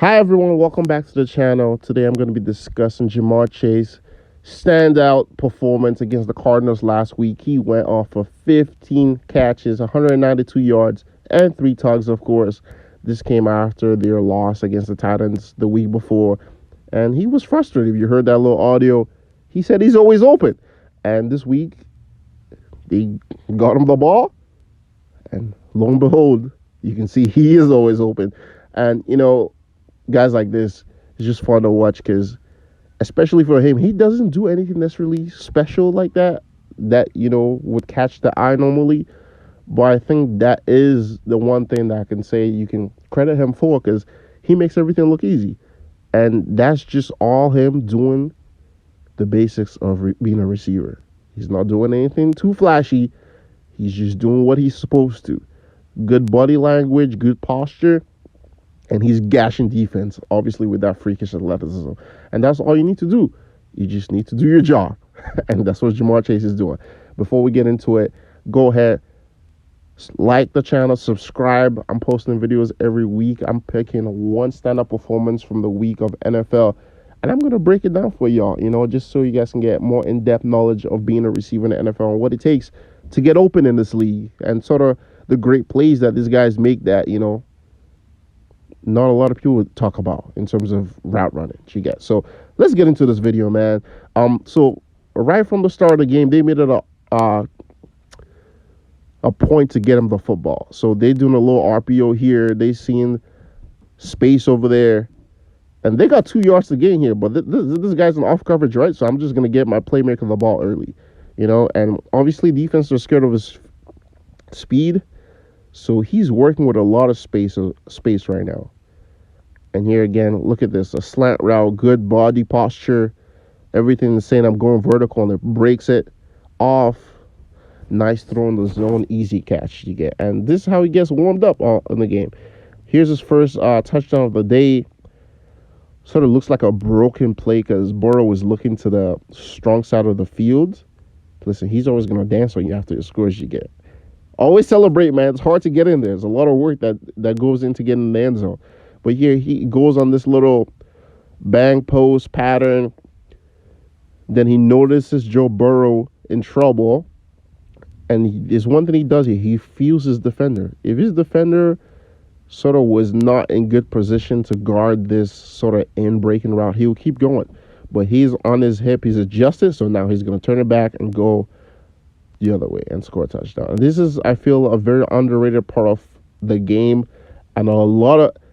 Hi everyone, welcome back to the channel. Today I'm going to be discussing Jamar Chase standout performance against the Cardinals last week. He went off for 15 catches, 192 yards, and 3 tugs, of course. This came after their loss against the Titans the week before, and he was frustrated. If you heard that little audio, he said he's always open. And this week, they got him the ball, and lo and behold, you can see he is always open. And, guys like this is just fun to watch because, especially for him, he doesn't do anything that's really special like that would catch the eye normally. But I think that is the one thing that I can say you can credit him for, because he makes everything look easy. And that's just all him doing the basics of being a receiver. He's not doing anything too flashy. He's just doing what he's supposed to. Good body language, good posture. And he's gashing defense, obviously, with that freakish athleticism. And that's all you need to do. You just need to do your job. And that's what Jamar Chase is doing. Before we get into it, go ahead, like the channel, subscribe. I'm posting videos every week. I'm picking one stand-up performance from the week of NFL. And I'm going to break it down for y'all, just so you guys can get more in-depth knowledge of being a receiver in the NFL and what it takes to get open in this league. And sort of the great plays that these guys make that, not a lot of people would talk about in terms of route running. You get. So let's get into this video, man. So right from the start of the game, they made it a point to get him the football. So they doing a little RPO here. They seeing space over there, and they got 2 yards to gain here. But this guy's an off coverage, right? So I'm just gonna get my playmaker the ball early, And obviously, defense are scared of his speed, so he's working with a lot of space right now. And here again, look at this. A slant route, good body posture. Everything is saying I'm going vertical, and it breaks it off. Nice throw in the zone, easy catch you get. And this is how he gets warmed up in the game. Here's his first touchdown of the day. Sort of looks like a broken play because Burrow is looking to the strong side of the field. Listen, he's always going to dance on you after the scores you get. Always celebrate, man. It's hard to get in there. There's a lot of work that goes into getting in the end zone. But here he goes on this little bang post pattern. Then he notices Joe Burrow in trouble. And there's one thing he does here. He feels his defender. If his defender sort of was not in good position to guard this sort of in-breaking route, he'll keep going. But he's on his hip. He's adjusted. So now he's going to turn it back and go the other way and score a touchdown. And this is, I feel, a very underrated part of the game. And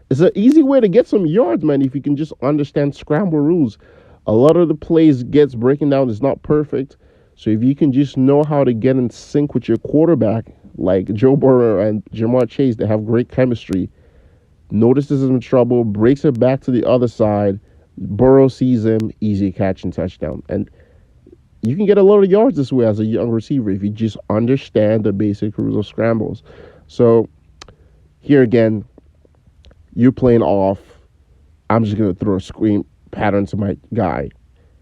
it's an easy way to get some yards, man, if you can just understand scramble rules. A lot of the plays gets breaking down is not perfect. So if you can just know how to get in sync with your quarterback, like Joe Burrow and Jamar Chase, they have great chemistry. Notices him in trouble, breaks it back to the other side. Burrow sees him, easy catch and touchdown. And you can get a lot of yards this way as a young receiver if you just understand the basic rules of scrambles. So here again, you're playing off. I'm just going to throw a screen pattern to my guy.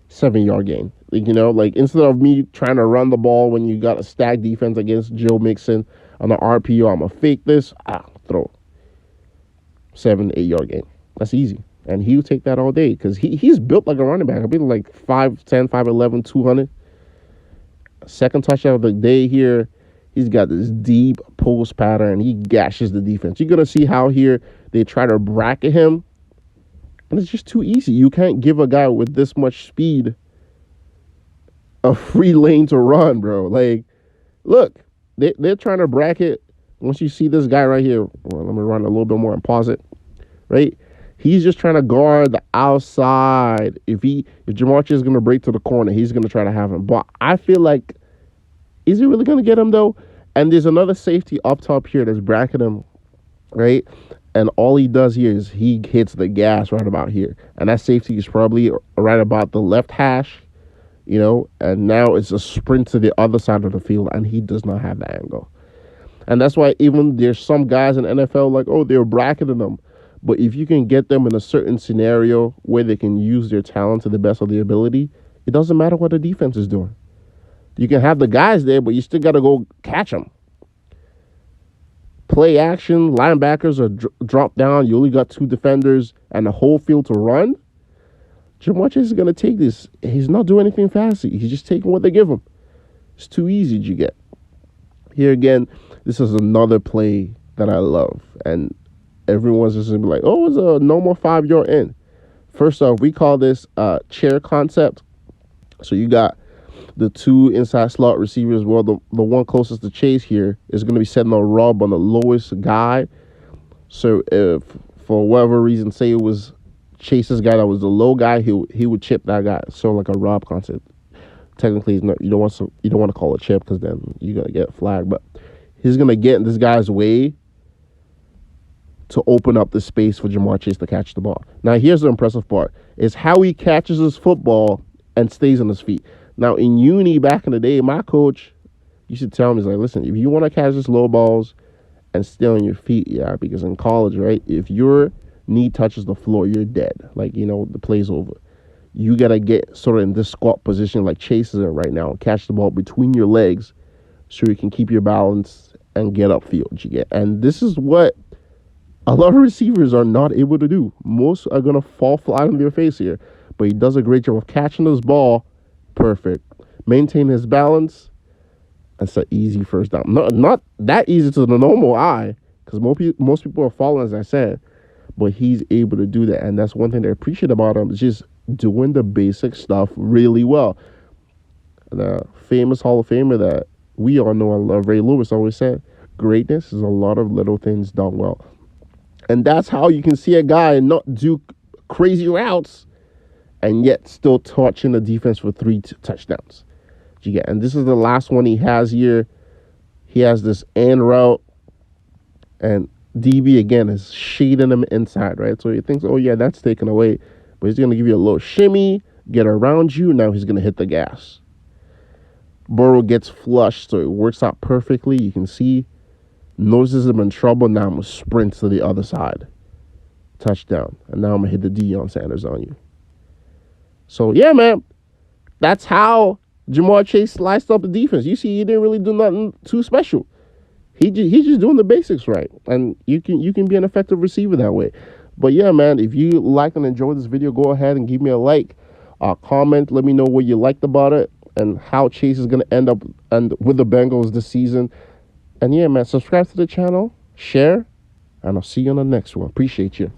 7-yard gain. Instead of me trying to run the ball when you got a stacked defense against Joe Mixon on the RPO, I'm going to fake this. Throw. 7-8 yard gain. That's easy. And he'll take that all day because he's built like a running back. I've been like 5'10", 5'11", 200. Second touchdown of the day here. He's got this deep post pattern. He gashes the defense. You're going to see how here they try to bracket him. And it's just too easy. You can't give a guy with this much speed a free lane to run, bro. Like, look, they're trying to bracket. Once you see this guy right here, well, let me run a little bit more and pause it, right? He's just trying to guard the outside. If Jamar Chase is going to break to the corner, he's going to try to have him. But I feel like, is he really going to get him, though? And there's another safety up top here that's bracketing him, right? And all he does here is he hits the gas right about here. And that safety is probably right about the left hash, and now it's a sprint to the other side of the field, and he does not have that angle. And that's why even there's some guys in NFL like, oh, they're bracketing them. But if you can get them in a certain scenario where they can use their talent to the best of their ability, it doesn't matter what the defense is doing. You can have the guys there, but you still got to go catch them. play action, linebackers are dropped down. You only got 2 defenders and the whole field to run. Jamarr Chase is going to take this. He's not doing anything fancy. He's just taking what they give him. It's too easy to get. Here again, this is another play that I love. And everyone's just going to be like, oh, it's a normal 5-yard in. First off, we call this chair concept. So you got the 2 inside slot receivers. Well, the one closest to Chase here is going to be setting a rub on the lowest guy. So if, for whatever reason, say it was Chase's guy that was the low guy, he would chip that guy. So like a rob concept. Technically, it's not, you don't want to call it chip because then you're gonna get flagged. But he's gonna get in this guy's way to open up the space for Jamarr Chase to catch the ball. Now here's the impressive part: is how he catches his football and stays on his feet. Now in uni back in the day, my coach used to tell me, he's like, listen, if you want to catch this low balls and stay on your feet, yeah, because in college, right, if your knee touches the floor, you're dead. Like, the play's over. You got to get sort of in this squat position like Chase is in right now and catch the ball between your legs so you can keep your balance and get upfield. You get, and this is what a lot of receivers are not able to do. Most are going to fall flat on their face here. But he does a great job of catching his ball. Perfect. Maintain his balance. That's an easy first down. Not that easy to the normal eye because most people are falling, as I said. But he's able to do that. And that's one thing I appreciate about him is just doing the basic stuff really well. The famous Hall of Famer that we all know and love, Ray Lewis, always said, greatness is a lot of little things done well. And that's how you can see a guy not do crazy routes and yet still touching the defense for 3 touchdowns. You get, and this is the last one he has here. He has this end route, and DB again is shading him inside, right? So he thinks, oh yeah, that's taken away, but he's gonna give you a little shimmy, get around you. Now he's gonna hit the gas. Burrow gets flushed, so it works out perfectly. You can see, notices him in trouble. Now I'm gonna sprint to the other side, touchdown, and now I'm gonna hit the Deion Sanders on you. So yeah, man, that's how Jamarr Chase sliced up the defense. You see, he didn't really do nothing too special. He's just doing the basics right, and you can be an effective receiver that way. But yeah, man, if you like and enjoy this video, go ahead and give me a like, comment, let me know what you liked about it and how Chase is gonna end up and with the Bengals this season. And yeah, man, subscribe to the channel, share, and I'll see you on the next one. Appreciate you.